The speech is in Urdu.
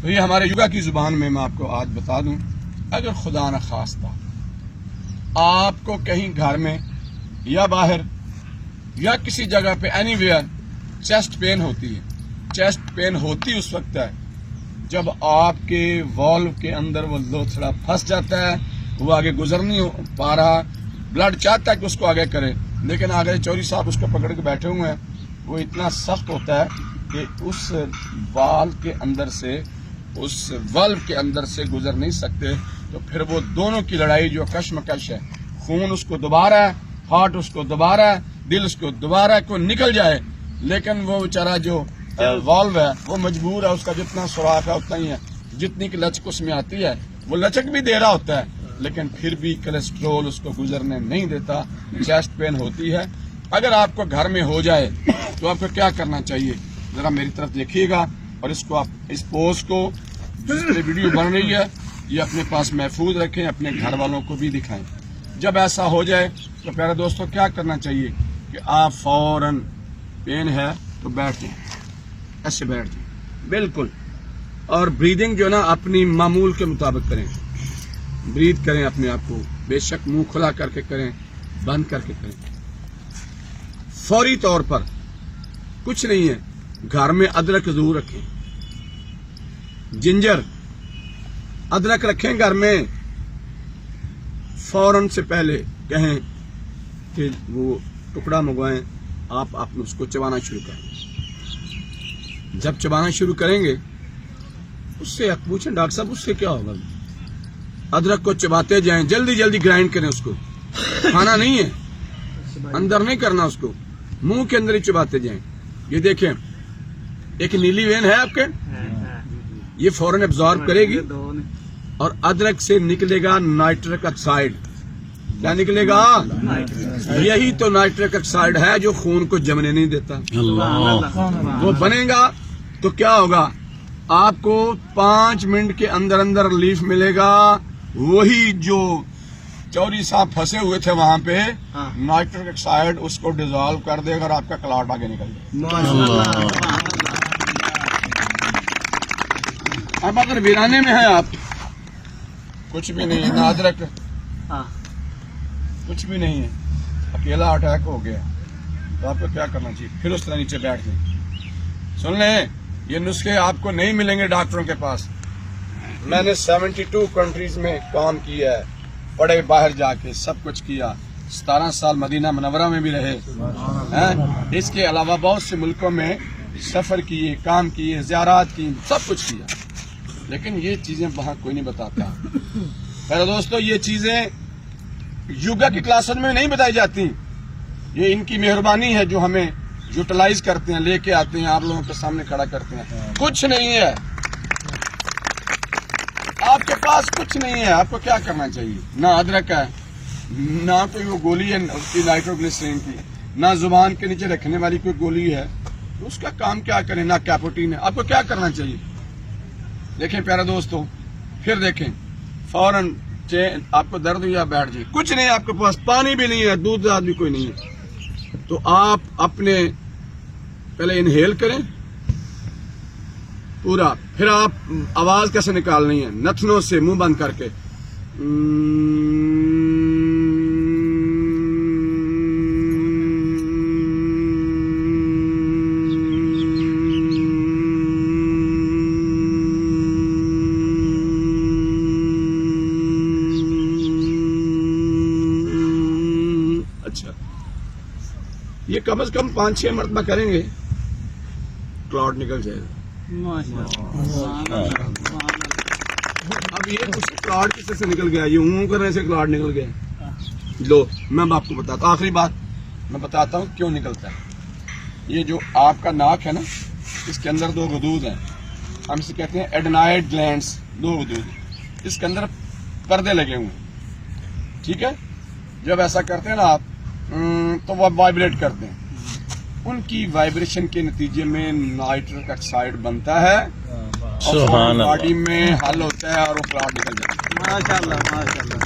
تو یہ ہمارے یوگا کی زبان میں آپ کو آج بتا دوں، اگر خدا نہ خواستہ آپ کو کہیں گھر میں یا باہر یا کسی جگہ پہ اینی ویئر چیسٹ پین ہوتی ہے، چیسٹ پین ہوتی اس وقت ہے جب آپ کے والو کے اندر وہ لوتھڑا پھنس جاتا ہے، وہ آگے گزر نہیں پا رہا، بلڈ چاہتا ہے کہ اس کو آگے کرے لیکن آگے چوری صاحب اس کو پکڑ کے بیٹھے ہوئے ہیں، وہ اتنا سخت ہوتا ہے کہ اس والو کے اندر سے، اس والو کے اندر سے گزر نہیں سکتے، تو پھر وہ دونوں کی لڑائی جو کشمکش ہے، خون اس کو دبا رہا ہے، ہارٹ اس کو دبا رہا ہے، دل اس کو دبا رہا ہے کو نکل جائے، لیکن وہ بیچارہ جو والو ہے وہ مجبور ہے، اس کا جتنا سوراخ ہے اتنا ہی ہے، جتنی کی لچک اس میں آتی ہے وہ لچک بھی دے رہا ہوتا ہے لیکن پھر بھی کولیسٹرول اس کو گزرنے نہیں دیتا، چیسٹ پین ہوتی ہے۔ اگر آپ کو گھر میں ہو جائے تو آپ کو کیا کرنا چاہیے، ذرا میری طرف دیکھیے گا اور اس کو آپ اس پوز کو جس طرح ویڈیو بن رہی ہے یہ اپنے پاس محفوظ رکھیں، اپنے گھر والوں کو بھی دکھائیں۔ جب ایسا ہو جائے تو پیارے دوستوں کیا کرنا چاہیے کہ آپ فوراً پین ہے تو بیٹھ جائیں، ایسے بیٹھ جائیں بالکل، اور بریدنگ جو نا اپنی معمول کے مطابق کریں، بریتھ کریں اپنے آپ کو، بے شک منہ کھلا کر کے کریں، بند کر کے کریں۔ فوری طور پر کچھ نہیں ہے، گھر میں ادرک ضرور رکھیں، جنجر ادرک رکھیں گھر میں، فوراً سے پہلے کہیں کہ وہ ٹکڑا منگوائیں، آپ اس کو چبانا شروع کریں۔ جب چبانا شروع کریں گے اس سے آپ پوچھیں ڈاکٹر صاحب اس سے کیا ہوگا، ادرک کو چباتے جائیں، جلدی جلدی گرائنڈ کریں، اس کو کھانا نہیں ہے، اندر نہیں کرنا، اس کو منہ کے اندر ہی چباتے جائیں۔ یہ دیکھیں ایک نیلی وین ہے آپ کے، یہ فوراً ابزارب کرے گی اور ادرک سے نکلے گا نائٹرک آکسائڈ، کیا نکلے گا؟ یہی تو نائٹرک آکسائڈ ہے جو خون کو جمنے نہیں دیتا، وہ بنے گا تو کیا ہوگا، آپ کو 5 منٹ کے اندر اندر ریلیف ملے گا، وہی جو چوری صاحب پھنسے ہوئے تھے وہاں پہ نائٹرک آکسائڈ اس کو ڈیزالو کر دے گا اور آپ کا کلاٹ آگے نکل جائے گا۔ اب اگر ویرانے میں ہیں آپ، کچھ بھی نہیں ہے، نہ ادرک کچھ بھی نہیں ہے، اکیلا اٹیک ہو گیا تو آپ کو کیا کرنا چاہیے، پھر اس طرح نیچے بیٹھ جائیں۔ سن لیں یہ نسخے آپ کو نہیں ملیں گے ڈاکٹروں کے پاس، میں نے 72 کنٹریز میں کام کیا ہے، پڑھے باہر جا کے، سب کچھ کیا، 17 سال مدینہ منورہ میں بھی رہے، اس کے علاوہ بہت سے ملکوں میں سفر کیے، کام کیے، زیارات کی، سب کچھ کیا، لیکن یہ چیزیں وہاں کوئی نہیں بتاتا۔ میرے دوستو یہ چیزیں یوگا کی کلاسز میں نہیں بتائی جاتی، یہ ان کی مہربانی ہے جو ہمیں یوٹیلائز کرتے ہیں، لے کے آتے ہیں، آپ لوگوں کے سامنے کھڑا کرتے ہیں۔ کچھ نہیں ہے آپ کے پاس، کچھ نہیں ہے، آپ کو کیا کرنا چاہیے، نہ ادرک ہے، نہ کوئی وہ گولی ہے نائٹروگلیسرین کی، نہ زبان کے نیچے رکھنے والی کوئی گولی ہے، تو اس کا کام کیا کریں، نہ کیپوٹین ہے، آپ کو کیا کرنا چاہیے۔ دیکھیں پیارے دوستو، پھر دیکھیں فوراً آپ کو درد یا بیٹھ جائے، کچھ نہیں آپ کے پاس، پانی بھی نہیں ہے، دودھ داد بھی کوئی نہیں ہے، تو آپ اپنے پہلے انہیل کریں پورا، پھر آپ آواز کیسے نکالنی ہے، نتنوں سے منہ بند کر کے، اچھا یہ کم از کم 5-6 مرتبہ کریں گے، کلاٹ نکل جائے گا۔ اب یہ کچھ کلاٹ کس سے نکل گیا، یہ اونگ کرنے سے کلاٹ نکل گیا، لو میں آپ کو بتاتا ہوں، آخری بات میں بتاتا ہوں کیوں نکلتا ہے۔ یہ جو آپ کا ناک ہے نا، اس کے اندر 2 غدود ہیں، ہم اسے کہتے ہیں ایڈنائڈ گلینڈز، 2 غدود، اس کے اندر پردے لگے ہوئے ہیں، ٹھیک ہے، جب ایسا کرتے ہیں نا آپ تو وہ وائبریٹ کرتے ہیں، ان کی وائبریشن کے نتیجے میں نائٹرک آکسائڈ بنتا ہے اور باڈی میں حل ہوتا ہے اور وہ کلاٹ نکل جاتا ہے۔ ماشاءاللہ ماشاءاللہ۔